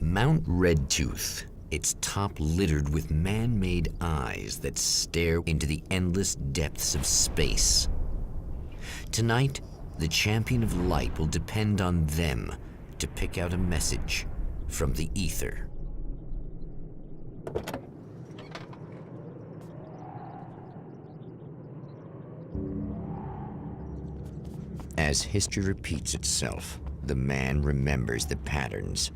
Mount Redtooth, its top littered with man-made eyes that stare into the endless depths of space. Tonight, the champion of light will depend on them to pick out a message from the ether. As history repeats itself, the man remembers the patterns.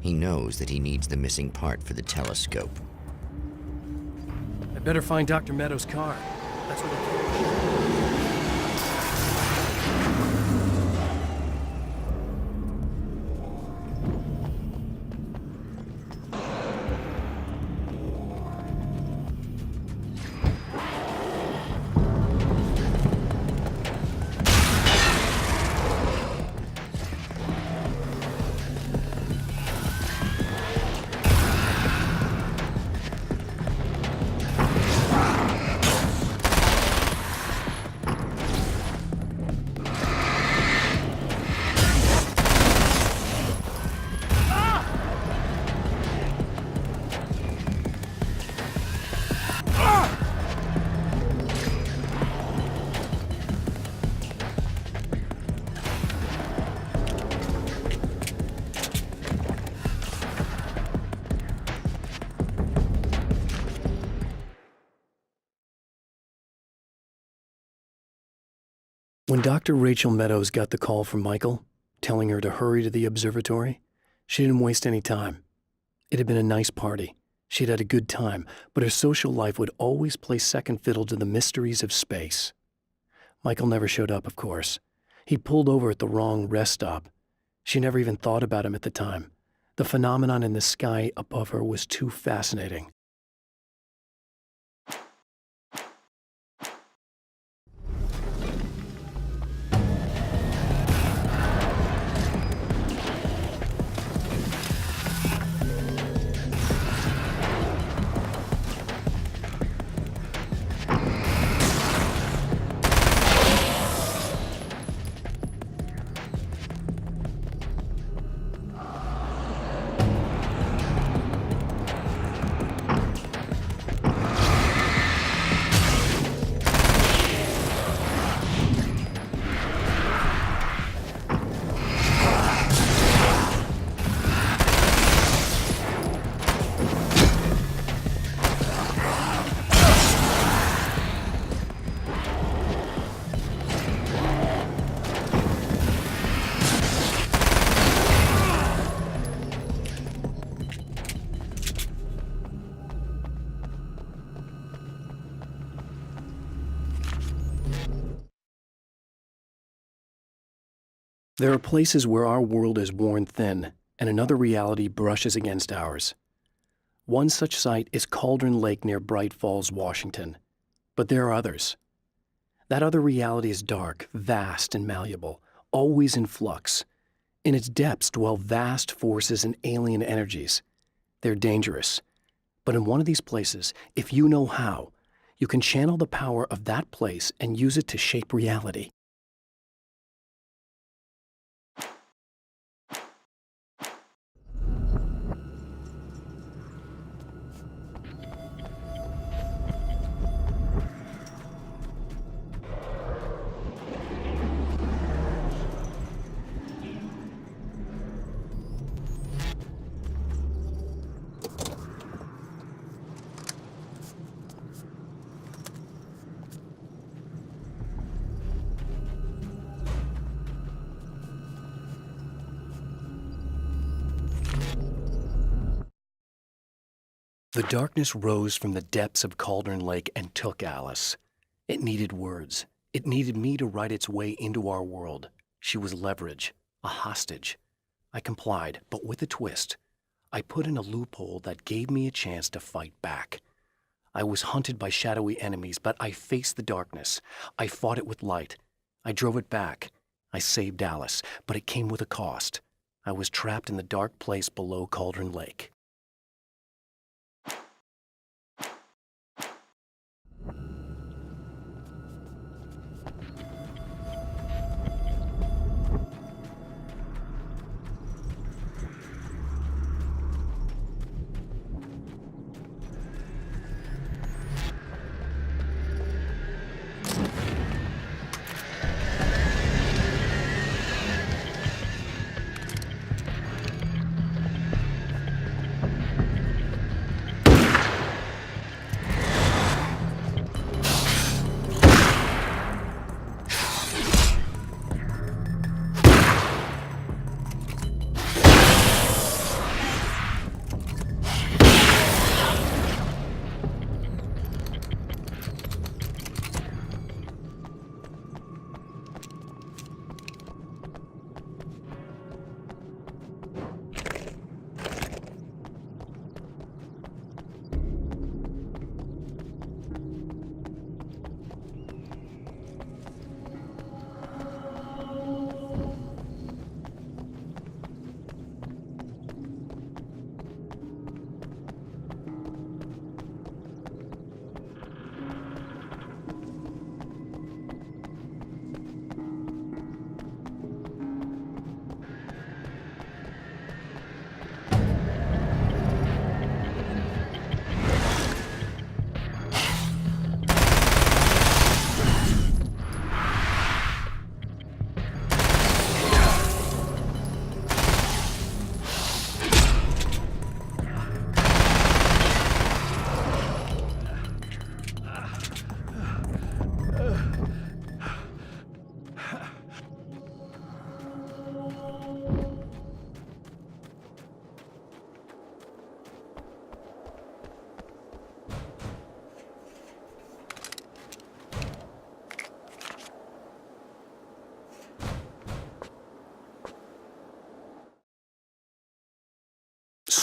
He knows that he needs the missing part for the telescope. I better find Dr. Meadows' car. That's what it is. When Dr. Rachel Meadows got the call from Michael, telling her to hurry to the observatory, she didn't waste any time. It had been a nice party. She'd had a good time, but her social life would always play second fiddle to the mysteries of space. Michael never showed up, of course. He pulled over at the wrong rest stop. She never even thought about him at the time. The phenomenon in the sky above her was too fascinating. There are places where our world is worn thin, and another reality brushes against ours. One such site is Cauldron Lake near Bright Falls, Washington. But there are others. That other reality is dark, vast, and malleable, always in flux. In its depths dwell vast forces and alien energies. They're dangerous. But in one of these places, if you know how, you can channel the power of that place and use it to shape reality. The darkness rose from the depths of Cauldron Lake and took Alice. It needed words. It needed me to write its way into our world. She was leverage, a hostage. I complied, but with a twist. I put in a loophole that gave me a chance to fight back. I was hunted by shadowy enemies, but I faced the darkness. I fought it with light. I drove it back. I saved Alice, but it came with a cost. I was trapped in the dark place below Cauldron Lake.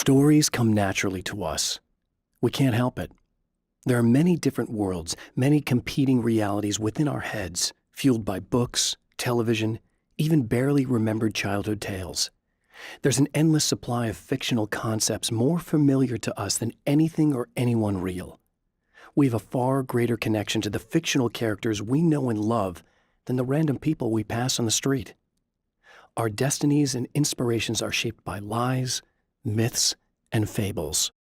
Stories come naturally to us. We can't help it. There are many different worlds, many competing realities within our heads, fueled by books, television, even barely remembered childhood tales. There's an endless supply of fictional concepts more familiar to us than anything or anyone real. We have a far greater connection to the fictional characters we know and love than the random people we pass on the street. Our destinies and inspirations are shaped by lies, myths, and fables.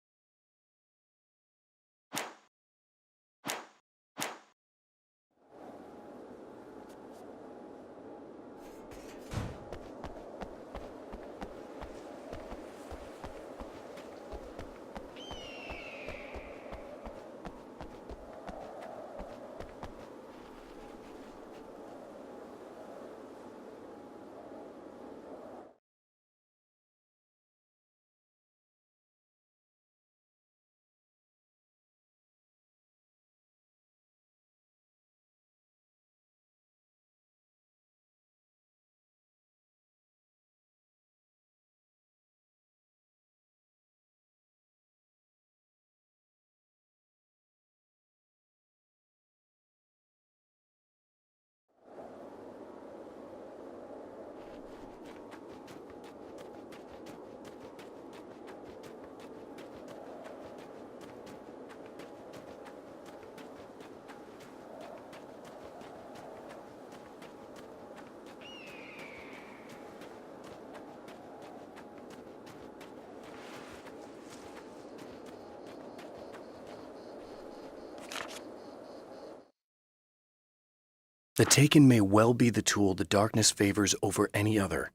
The Taken may well be the tool the darkness favors over any other.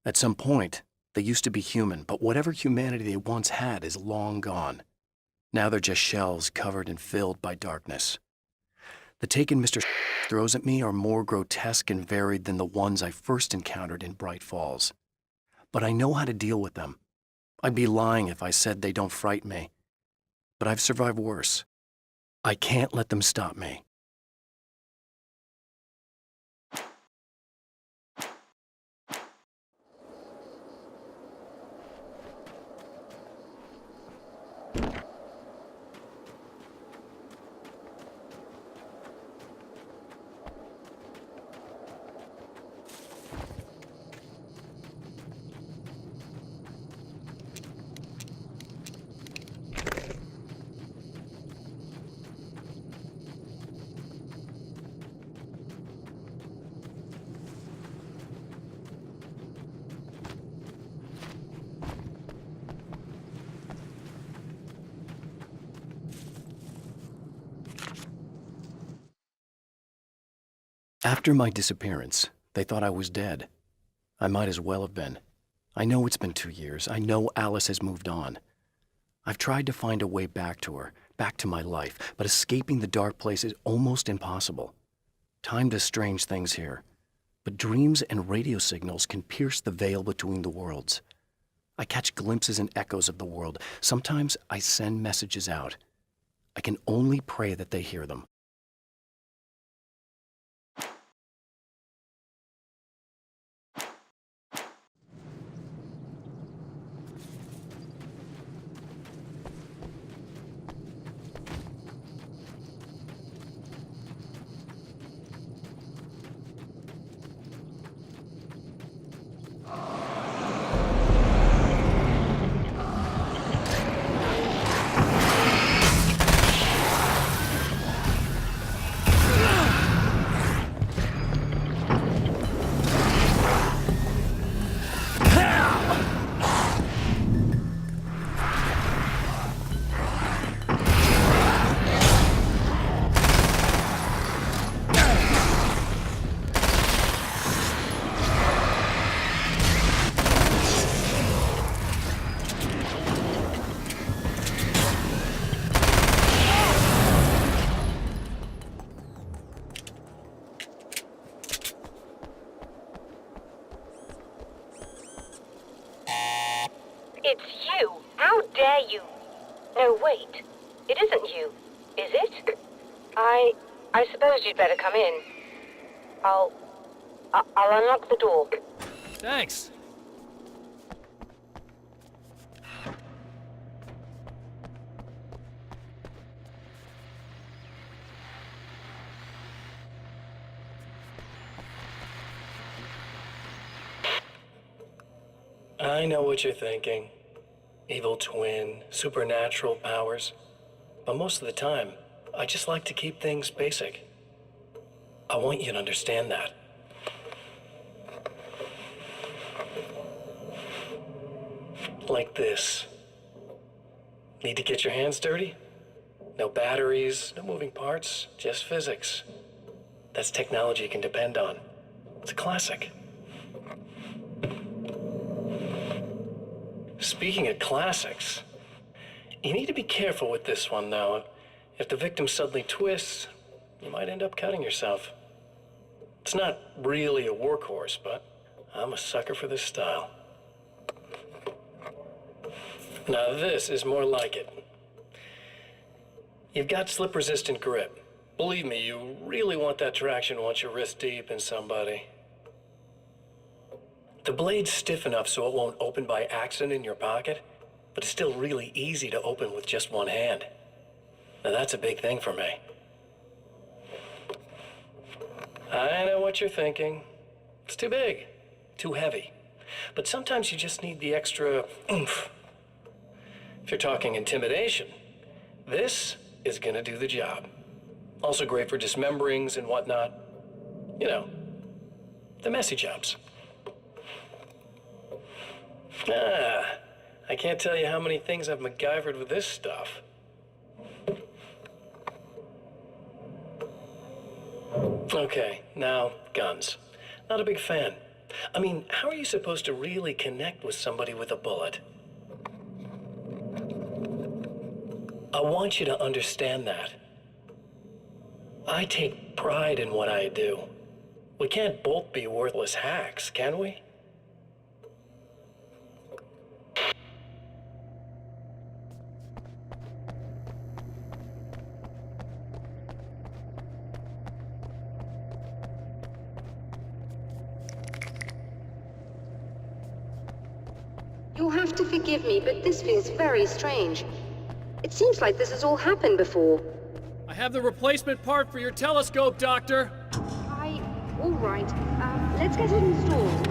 At some point, they used to be human, but whatever humanity they once had is long gone. Now they're just shells covered and filled by darkness. The Taken Mr. throws at me are more grotesque and varied than the ones I first encountered in Bright Falls. But I know how to deal with them. I'd be lying if I said they don't frighten me. But I've survived worse. I can't let them stop me. After my disappearance, they thought I was dead. I might as well have been. I know it's been 2 years. I know Alice has moved on. I've tried to find a way back to her, back to my life, but escaping the dark place is almost impossible. Time does strange things here, but dreams and radio signals can pierce the veil between the worlds. I catch glimpses and echoes of the world. Sometimes I send messages out. I can only pray that they hear them. It's you! How dare you! No, wait. It isn't you, is it? I suppose you'd better come in. I'll unlock the door. Thanks. I know what you're thinking. Evil twin, supernatural powers. But most of the time, I just like to keep things basic. I want you to understand that. Like this. Need to get your hands dirty? No batteries, no moving parts, just physics. That's technology you can depend on. It's a classic. Speaking of classics, you need to be careful with this one, though. If the victim suddenly twists, you might end up cutting yourself. It's not really a workhorse, but I'm a sucker for this style. Now this is more like it. You've got slip-resistant grip. Believe me, you really want that traction once you're wrist deep in somebody. The blade's stiff enough so it won't open by accident in your pocket, but it's still really easy to open with just one hand. Now that's a big thing for me. I know what you're thinking. It's too big, too heavy. But sometimes you just need the extra oomph. If you're talking intimidation, this is gonna do the job. Also great for dismemberings and whatnot. You know, the messy jobs. I can't tell you how many things I've MacGyvered with this stuff. Okay, now, guns. Not a big fan. I mean, how are you supposed to really connect with somebody with a bullet? I want you to understand that. I take pride in what I do. We can't both be worthless hacks, can we? You'll have to forgive me, but this feels very strange. It seems like this has all happened before. I have the replacement part for your telescope, Doctor. All right. Let's get it installed.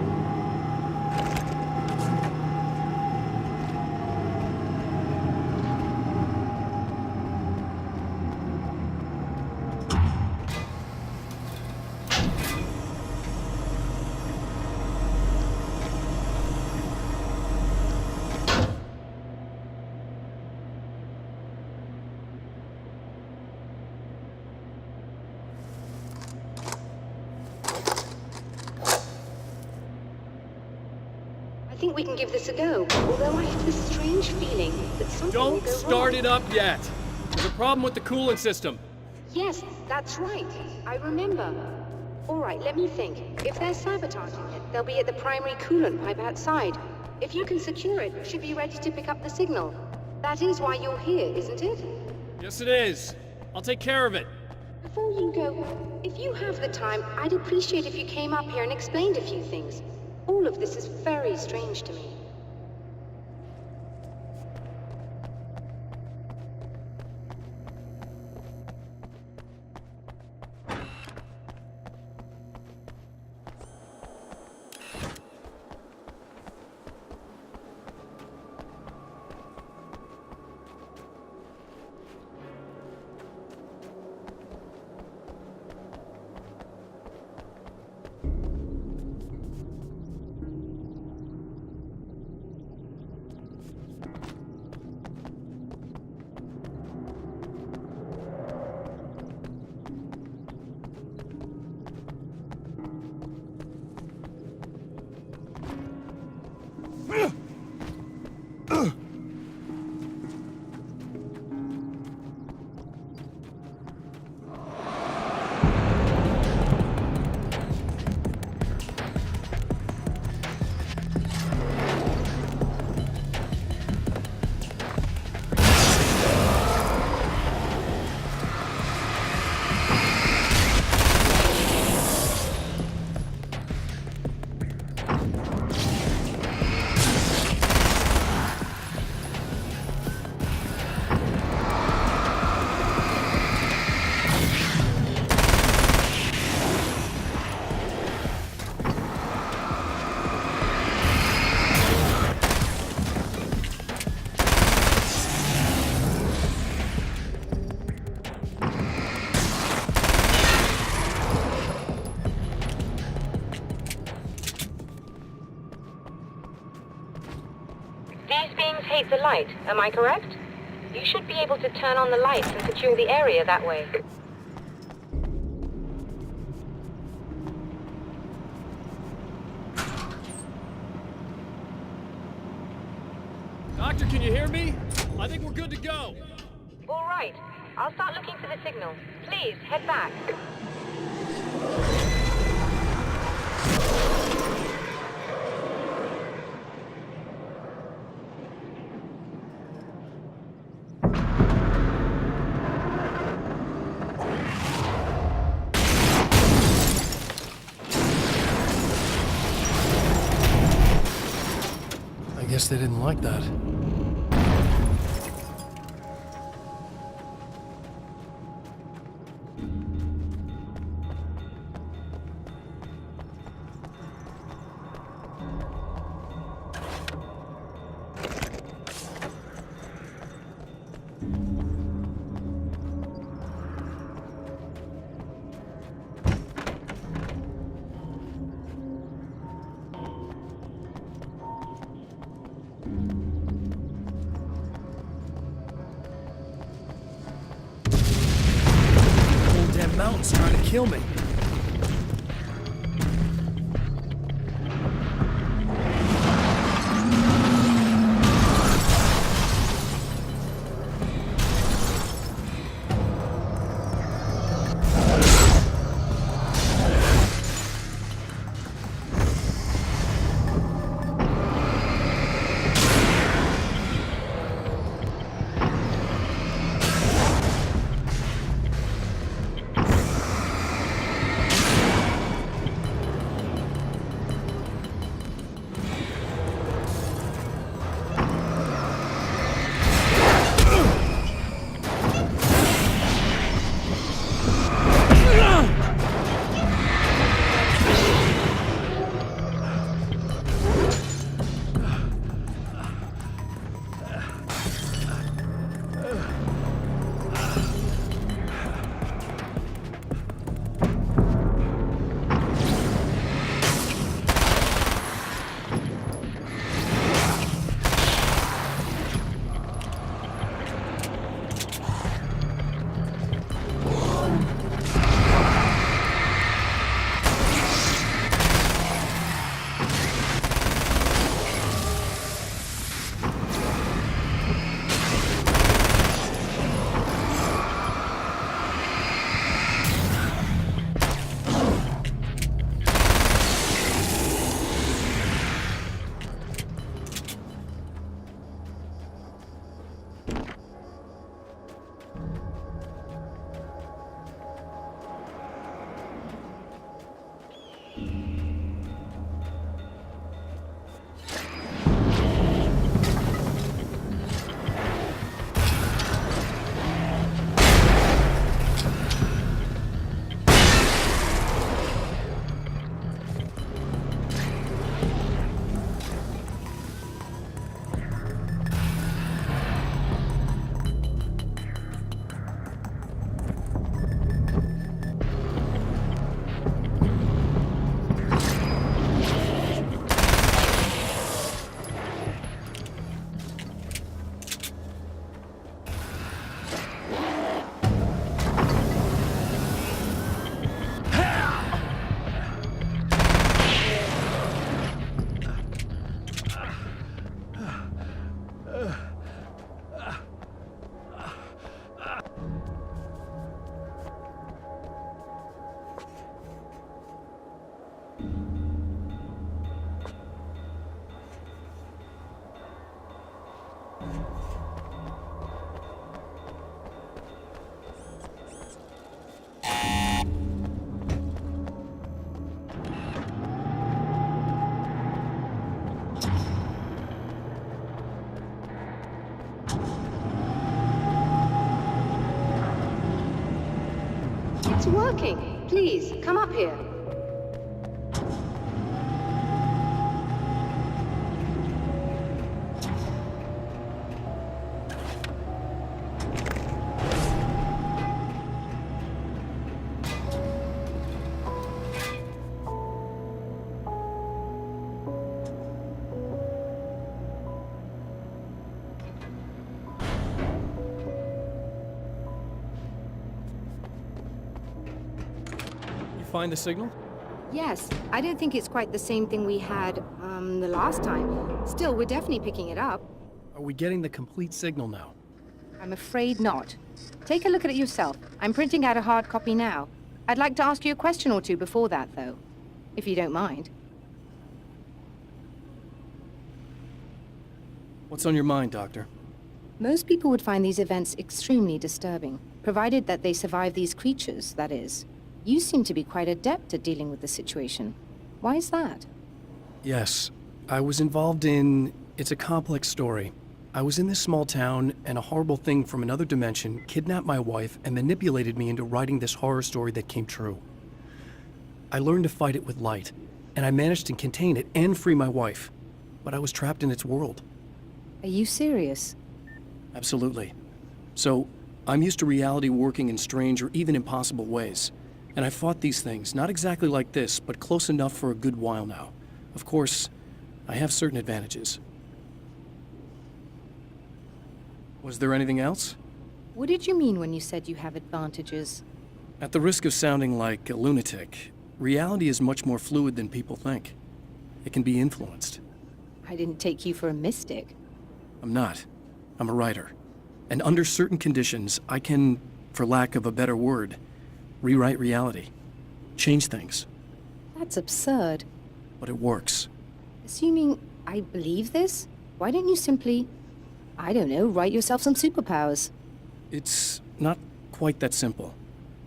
I think we can give this a go, although I have this strange feeling that something will Don't go start wrong. it up yet. There's a problem with the coolant system. Yes, that's right. I remember. All right, let me think. If they're sabotaging it, they'll be at the primary coolant pipe outside. If you can secure it, we should be ready to pick up the signal. That is why you're here, isn't it? Yes, it is. I'll take care of it. Before you go, if you have the time, I'd appreciate if you came up here and explained a few things. All of this is very strange to me. These beings hate the light, am I correct? You should be able to turn on the lights and secure the area that way. Doctor, can you hear me? I think we're good to go. All right. I'll start looking for the signal. Please, head back. I guess they didn't like that. Mountain's trying to kill me. It's working. Please, come up here. find the signal? Yes, I don't think it's quite the same thing we had, the last time. Still, we're definitely picking it up. Are we getting the complete signal now? I'm afraid not. Take a look at it yourself. I'm printing out a hard copy now. I'd like to ask you a question or two before that, though, if you don't mind. What's on your mind, Doctor? Most people would find these events extremely disturbing, provided that they survive these creatures, that is. You seem to be quite adept at dealing with the situation. Why is that? Yes, I was involved in... It's a complex story. I was in this small town, and a horrible thing from another dimension kidnapped my wife and manipulated me into writing this horror story that came true. I learned to fight it with light, and I managed to contain it and free my wife. But I was trapped in its world. Are you serious? Absolutely. So, I'm used to reality working in strange or even impossible ways. And I fought these things, not exactly like this, but close enough for a good while now. Of course, I have certain advantages. Was there anything else? What did you mean when you said you have advantages? At the risk of sounding like a lunatic, reality is much more fluid than people think. It can be influenced. I didn't take you for a mystic. I'm not. I'm a writer. And under certain conditions, I can, for lack of a better word, rewrite reality. Change things. That's absurd. But it works. Assuming I believe this, why don't you simply, I don't know, write yourself some superpowers? It's not quite that simple.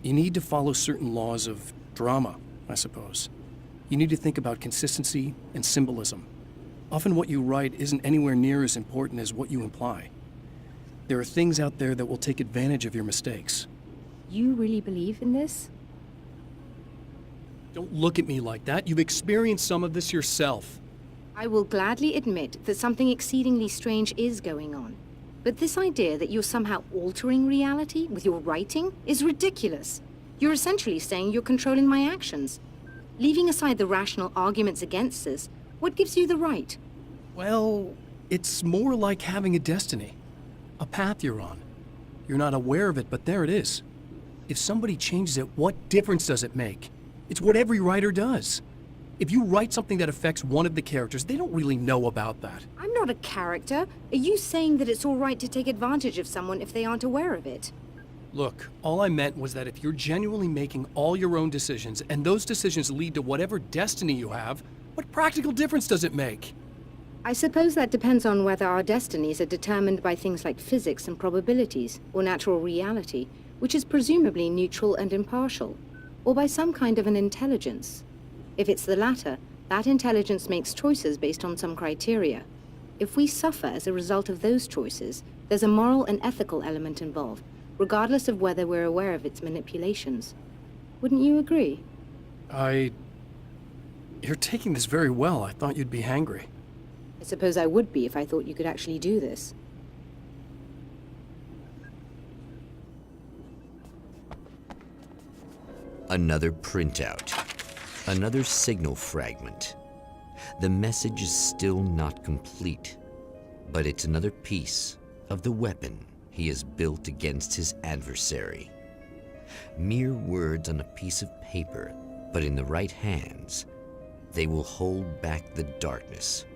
You need to follow certain laws of drama, I suppose. You need to think about consistency and symbolism. Often what you write isn't anywhere near as important as what you imply. There are things out there that will take advantage of your mistakes. You really believe in this? Don't look at me like that. You've experienced some of this yourself. I will gladly admit that something exceedingly strange is going on. But this idea that you're somehow altering reality with your writing is ridiculous. You're essentially saying you're controlling my actions. Leaving aside the rational arguments against this, what gives you the right? Well, it's more like having a destiny. A path you're on. You're not aware of it, but there it is. If somebody changes it, what difference does it make? It's what every writer does. If you write something that affects one of the characters, they don't really know about that. I'm not a character. Are you saying that it's all right to take advantage of someone if they aren't aware of it? Look, all I meant was that if you're genuinely making all your own decisions, and those decisions lead to whatever destiny you have, what practical difference does it make? I suppose that depends on whether our destinies are determined by things like physics and probabilities, or natural reality, which is presumably neutral and impartial, or by some kind of an intelligence. If it's the latter, that intelligence makes choices based on some criteria. If we suffer as a result of those choices, there's a moral and ethical element involved, regardless of whether we're aware of its manipulations. Wouldn't you agree? You're taking this very well. I thought you'd be hangry. I suppose I would be if I thought you could actually do this. Another printout. Another signal fragment. The message is still not complete, but it's another piece of the weapon he has built against his adversary. Mere words on a piece of paper, but in the right hands, they will hold back the darkness